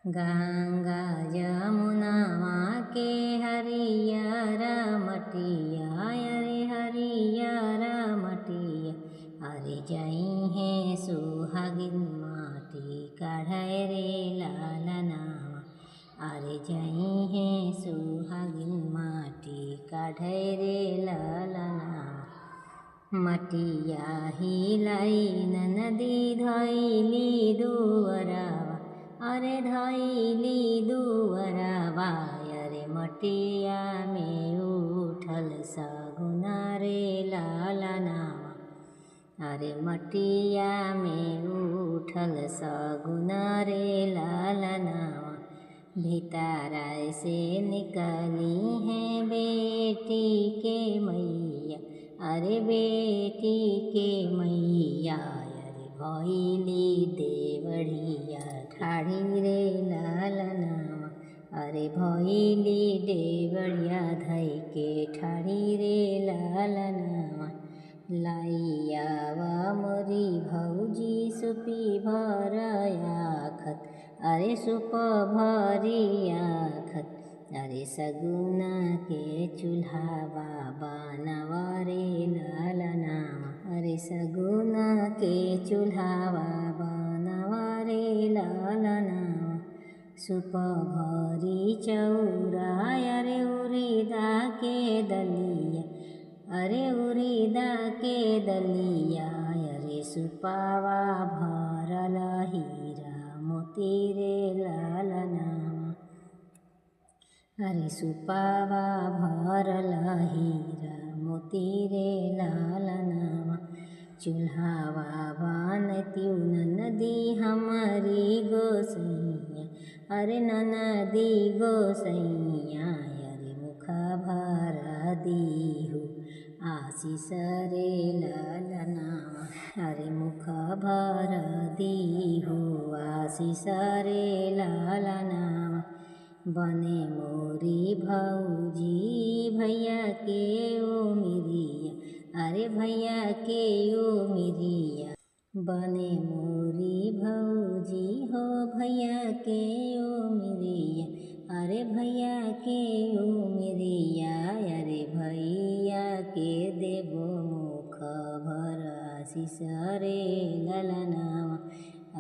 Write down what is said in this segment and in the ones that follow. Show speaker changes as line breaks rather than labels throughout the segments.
गंगा जमुनावा के हरियर मटिया, अरे हरियर मटिया, अरे जई है सुहागिन माटी काढ़ै रे लालनावा, अरे जई है सुहागिन माटी काढ़ै रे लालनावा। मटिया हिलाई नदी धैली दुवरावा, अरे धैली दुवरावा, अरे मटिया में उठल सगुना रे लालनावा, अरे मटिया में उठल सगुना रे लालनावा। भीतर से निकली है बेटी के मैया, अरे बेटी के मैया, अरे भैली देवड़िया ठाड़ी रे लालनावा, अरे भैली देवड़िया धई के ठाड़ी रे लालनावा। लाइयावा मोरी भौजी सुपी भरयाखत, अरे सुप भरियाखत, अरे सगुना के चूल्हावा बनवा रे लालनावा, अरे सगुना के चूल्हावा बनवा रे लालनावा। सुप भरी चौरा, अरे उरिदा के दलिया, अरे उरिदा के दलिया, अरे सुपावा भरल हीरा मोती रे लालनावा, अरे सुपावा भरल हीरा मोती रे लालनावा। चूल्हावा बनतिउ ननदी हमारी गोसैया, अरे ननदी गोसैया, अरे मुख भर दीहु आशीष रे लालनावा, अरे मुख भर दीहु आशीष रे लालनावा। बने मोरी भौजी भैया के ओ मिरिया, अरे भैया के ओ मिरिया, बने मोरी भौजी हो भैया के ओ मिरिया, अरे भैया के ओ मिरिया, अरे भैया के देबो मुख भर आशीष रे लालनावा,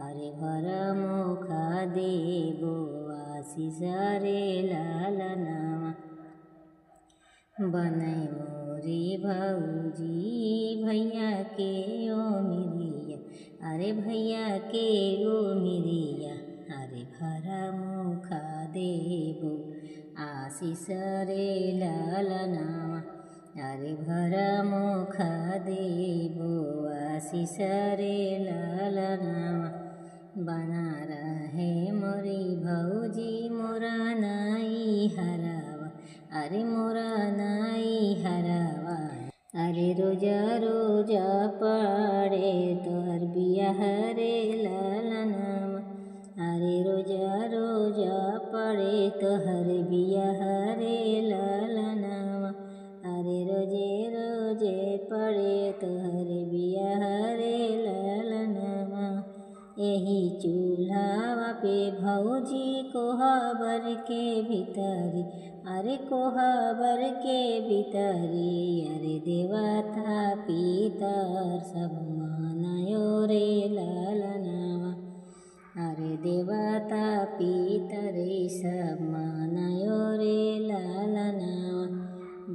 अरे भर मुख देबो आशीष रे लालनावा। बनै मोरी भौजी भैया के ओ मिरिया, अरे भैया के ओ मिरिया, अरे भर मुख देबो आशीष रे लालनावा, अरे भर मुख देबो आशीष रे लालनावा। बना रहे मोरी भौजी मोरा नाई हरावा, अरे मोरा नाई हरावा, अरे रोजा रोजा पड़े तोहर बियाह रे लालनावा, अरे रोजा रोजा पड़े तोहर बियाह रे लालनावा, अरे रोजे रोजे पड़े तोहर बियाह रे लालनावा। यही चूल्हावा पे भौजी कोहबर के भीतरी, अरे कोहबर के भीतरी, अरे देवता पितर सब मानयो रे लालनावा, अरे देवता पितर सब मानयो रे लालनावा।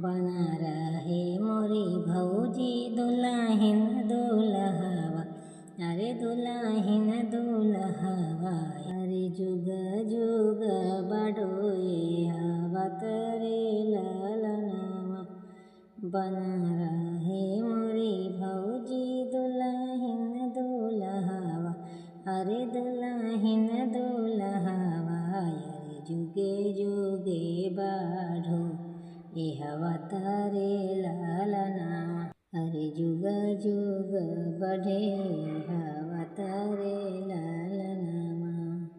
बना रहे मोरी भौजी दुल्हन दुल्हावा, अरे दुल्हन दुल्हावा, अरे जुग जुग बड़ोए हवत रे लालनावा। बना रहे मोरी भौजी दुल्हन दुल्हावा, अरे दुल्हन दुल्हावा, अरे जुगे जुगे बाढ़ो ए हवत रे लालनावा, अरे जुग जुग बढ़े हवत रे